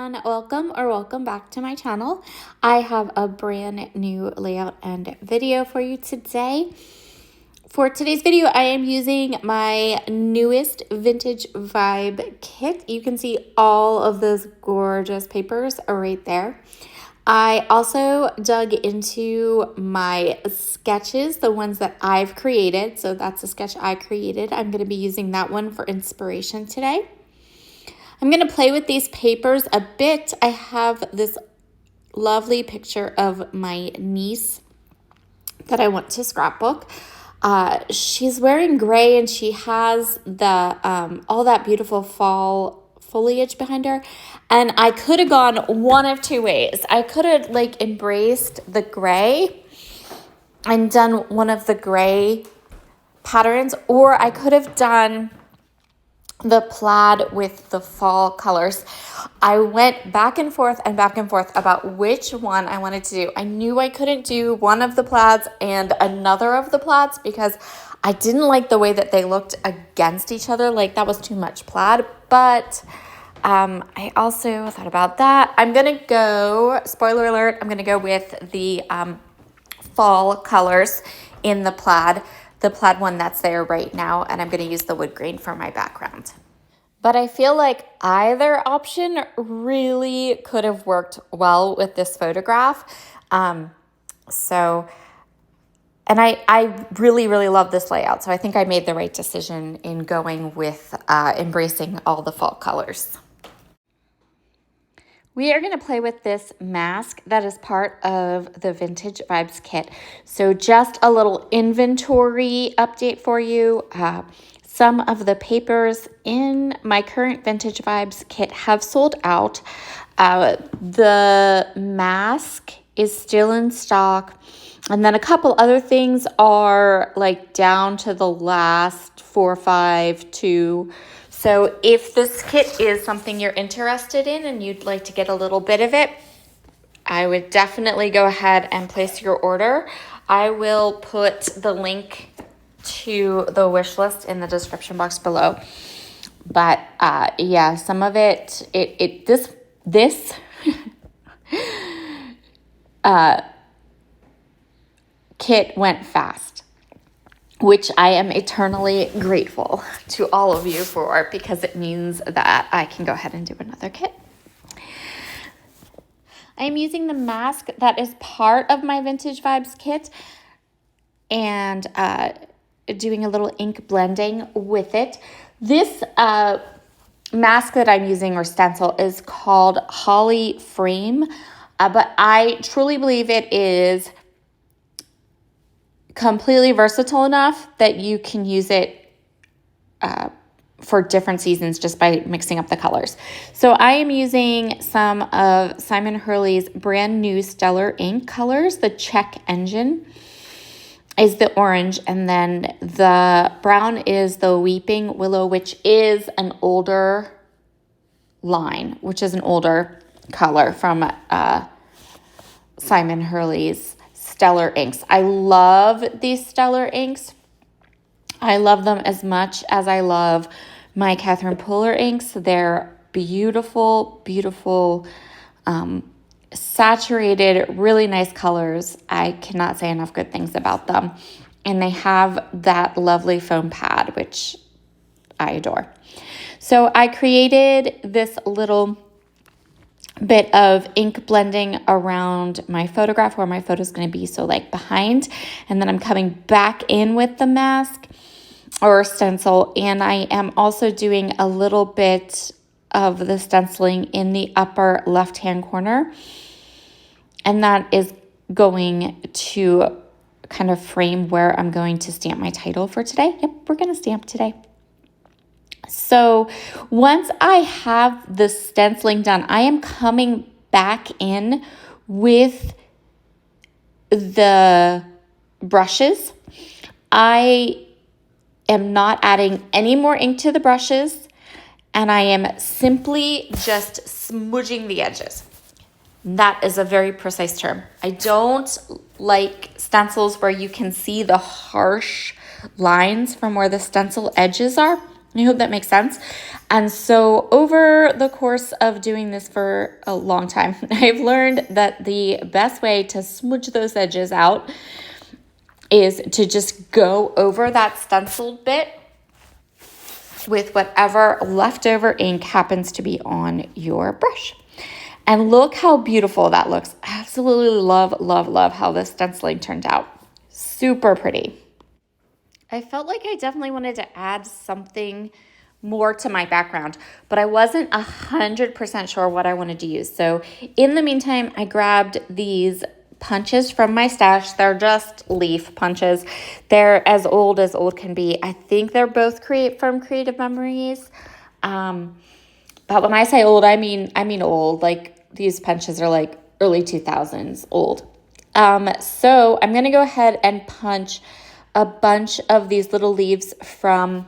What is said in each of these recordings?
everyone, welcome back to my channel. I have a brand new layout and video for you today. For today's video, I am using my newest Vintage Vibe kit. You can see all of those gorgeous papers right there. I also dug into my sketches, the ones that I've created. So that's a sketch I created. I'm going to be using that one for inspiration today. I'm going to play with these papers a bit. I have this lovely picture of my niece that I want to scrapbook. She's wearing gray and she has the all that beautiful fall foliage behind her. And I could have gone one of two ways. I could have embraced the gray and done one of the gray patterns, or I could have done the plaid with the fall colors. I went back and forth about which one I wanted to do. I knew I couldn't do one of the plaids and another of the plaids because I didn't like the way that they looked against each other. Like that was too much plaid, but I also thought about that. I'm going to go, spoiler alert, I'm going to go with the fall colors in the plaid one that's there right now, and I'm going to use the wood grain for my background. But I feel like either option really could have worked well with this photograph. And I really, really love this layout. So I think I made the right decision in going with embracing all the fall colors. We are going to play with this mask that is part of the Vintage Vibes kit. So just a little inventory update for you. Some of the papers in my current Vintage Vibes kit have sold out. The mask is still in stock. And then a couple other things are down to the last 4, 5, 2. So if this kit is something you're interested in and you'd like to get a little bit of it, I would definitely go ahead and place your order. I will put the link to the wish list in the description box below. But yeah, some of this kit went fast, which I am eternally grateful to all of you for, because it means that I can go ahead and do another kit. I am using the mask that is part of my Vintage Vibes kit and doing a little ink blending with it. This mask that I'm using, or stencil, is called Holly Frame, but I truly believe it is completely versatile enough that you can use it for different seasons just by mixing up the colors. So I am using some of Simon Hurley's brand new Stellar ink colors. The Check Engine is the orange, and then the brown is the Weeping Willow, which is an older line, which is an older color from Simon Hurley's Stellar inks. I love these Stellar inks. I love them as much as I love my Catherine Puller inks. They're beautiful, beautiful, saturated, really nice colors. I cannot say enough good things about them. And they have that lovely foam pad, which I adore. So I created this little bit of ink blending around my photograph where my photo is going to be, so behind, and then I'm coming back in with the mask or stencil, and I am also doing a little bit of the stenciling in the upper left hand corner, and that is going to kind of frame where I'm going to stamp my title for today. Yep, we're going to stamp today. So once I have the stenciling done, I am coming back in with the brushes. I am not adding any more ink to the brushes, and I am simply just smudging the edges. That is a very precise term. I don't like stencils where you can see the harsh lines from where the stencil edges are. I hope that makes sense. And so over the course of doing this for a long time, I've learned that the best way to smudge those edges out is to just go over that stenciled bit with whatever leftover ink happens to be on your brush. And look how beautiful that looks. I absolutely love, love, love how this stenciling turned out. Super pretty. I felt like I definitely wanted to add something more to my background, but I wasn't 100% sure what I wanted to use. So in the meantime, I grabbed these punches from my stash. They're just leaf punches. They're as old can be. I think they're both from Creative Memories. But when I say old, I mean old. Like these punches are like early 2000s old. So I'm going to go ahead and punch a bunch of these little leaves from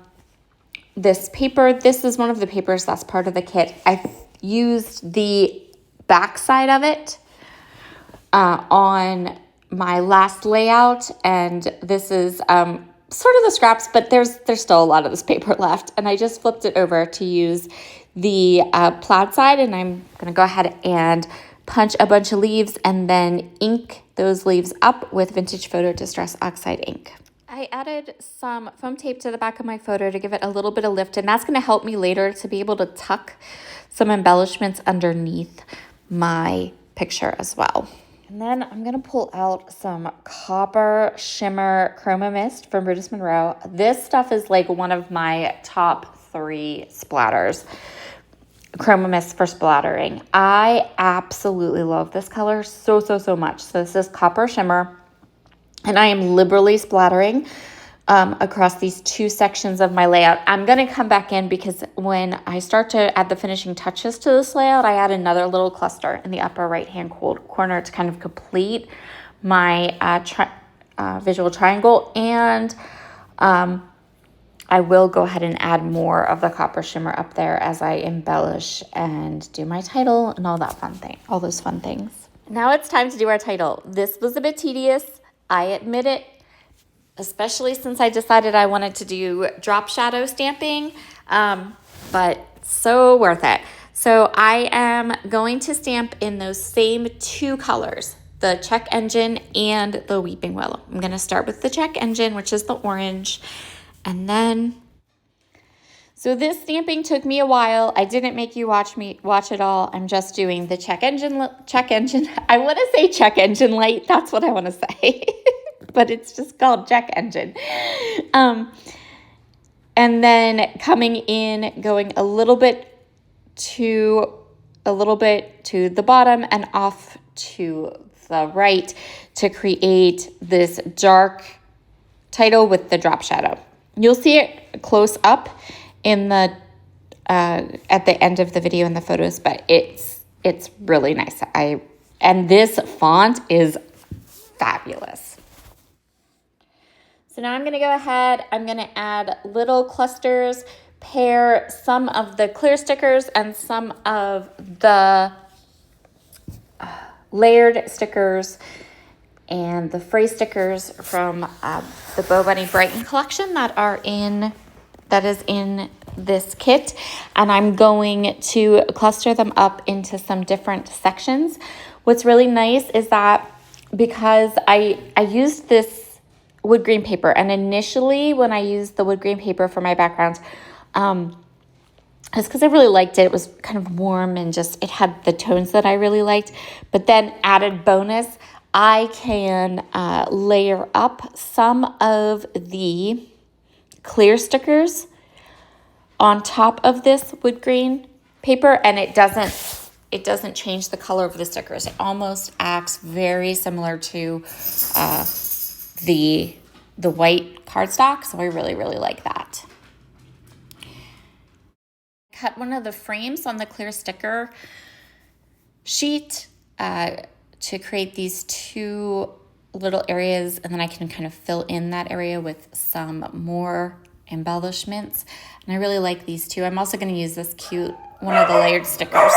this paper. This is one of the papers that's part of the kit. I used the back side of it on my last layout, and this is sort of the scraps, but there's still a lot of this paper left, and I just flipped it over to use the plaid side, and I'm going to go ahead and punch a bunch of leaves and then ink those leaves up with Vintage Photo Distress Oxide ink. I added some foam tape to the back of my photo to give it a little bit of lift, and that's going to help me later to be able to tuck some embellishments underneath my picture as well. And then I'm going to pull out some Copper Shimmer Chroma Mist from Brutus Monroe. This stuff is like one of my top 3 splatters. Chroma Mist for splattering. I absolutely love this color so much. So this is Copper Shimmer. And I am liberally splattering across these 2 sections of my layout. I'm going to come back in because when I start to add the finishing touches to this layout, I add another little cluster in the upper right-hand corner to kind of complete my visual triangle. And I will go ahead and add more of the Copper Shimmer up there as I embellish and do my title and all those fun things. Now it's time to do our title. This was a bit tedious. I admit it, especially since I decided I wanted to do drop shadow stamping, but so worth it. So I am going to stamp in those same 2 colors, the check engine and the weeping willow. I'm going to start with the check engine, which is the orange, and then, so this stamping took me a while. I didn't make you watch it all. I'm just doing the check engine. I want to say check engine light. That's what I want to say. But it's just called check engine. And then coming in, going a little bit to the bottom and off to the right to create this dark title with the drop shadow. You'll see it close up in the at the end of the video in the photos, but it's really nice. And this font is fabulous. So now I'm going to go ahead, I'm going to add little clusters, pair some of the clear stickers and some of the layered stickers and the phrase stickers from the Bo Bunny Brighton collection that is in this kit, and I'm going to cluster them up into some different sections. What's really nice is that because I used this wood green paper, and initially when I used the wood green paper for my background, it's because I really liked it. It was kind of warm and just it had the tones that I really liked. But then added bonus, I can layer up some of the clear stickers on top of this wood green paper, and it doesn't change the color of the stickers. It almost acts very similar to the white cardstock, so I really like that. Cut one of the frames on the clear sticker sheet to create these 2 little areas, and then I can kind of fill in that area with some more embellishments. And I really like these 2. I'm also going to use this cute one of the layered stickers.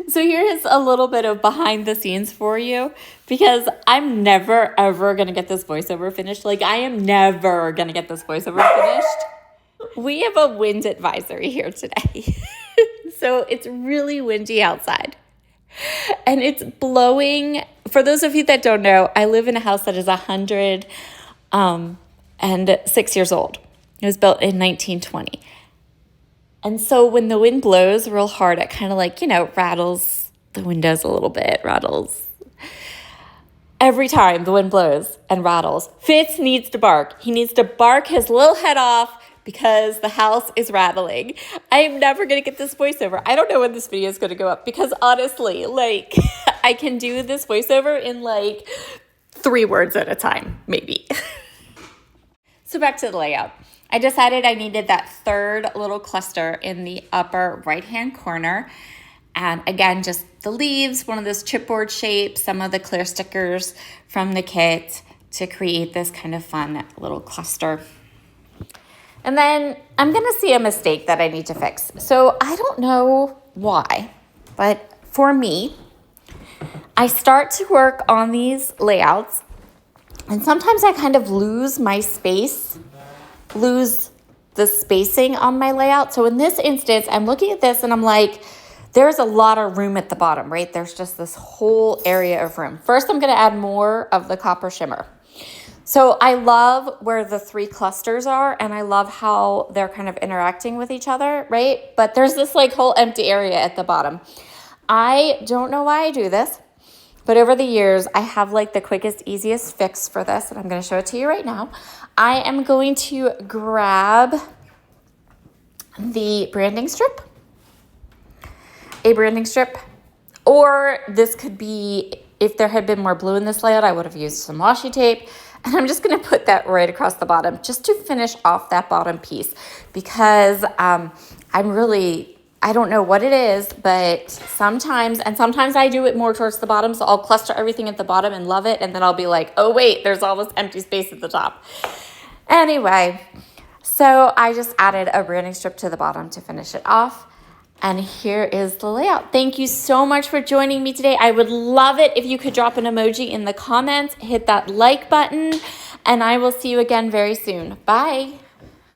So here's a little bit of behind the scenes for you, because I'm never ever going to get this voiceover finished. Like, I am never going to get this voiceover finished. We have a wind advisory here today. So it's really windy outside. And it's blowing. For those of you that don't know, I live in a house that is 106 years old. It was built in 1920. And so when the wind blows real hard, it kind of like, rattles the windows a little bit, rattles. Every time the wind blows and rattles, Fitz needs to bark. He needs to bark his little head off because the house is rattling. I am never going to get this voiceover. I don't know when this video is going to go up because honestly, I can do this voiceover in 3 words at a time, maybe. So back to the layout. I decided I needed that third little cluster in the upper right-hand corner. And again, just the leaves, one of those chipboard shapes, some of the clear stickers from the kit to create this kind of fun little cluster. And then I'm going to see a mistake that I need to fix. So I don't know why, but for me, I start to work on these layouts, and sometimes I kind of lose my space, lose the spacing on my layout. So in this instance, I'm looking at this and I'm like, there's a lot of room at the bottom, right? There's just this whole area of room. First, I'm going to add more of the copper shimmer. So I love where the 3 clusters are, and I love how they're kind of interacting with each other, right? But there's this whole empty area at the bottom. I don't know why I do this, but over the years, I have the quickest, easiest fix for this, and I'm going to show it to you right now. I am going to grab the branding strip, or this could be, if there had been more blue in this layout, I would have used some washi tape. And I'm just going to put that right across the bottom just to finish off that bottom piece because I don't know what it is, but sometimes I do it more towards the bottom. So I'll cluster everything at the bottom and love it. And then I'll be like, oh, wait, there's all this empty space at the top. Anyway, so I just added a branding strip to the bottom to finish it off. And here is the layout. Thank you so much for joining me today. I would love it if you could drop an emoji in the comments, hit that like button, and I will see you again very soon. Bye.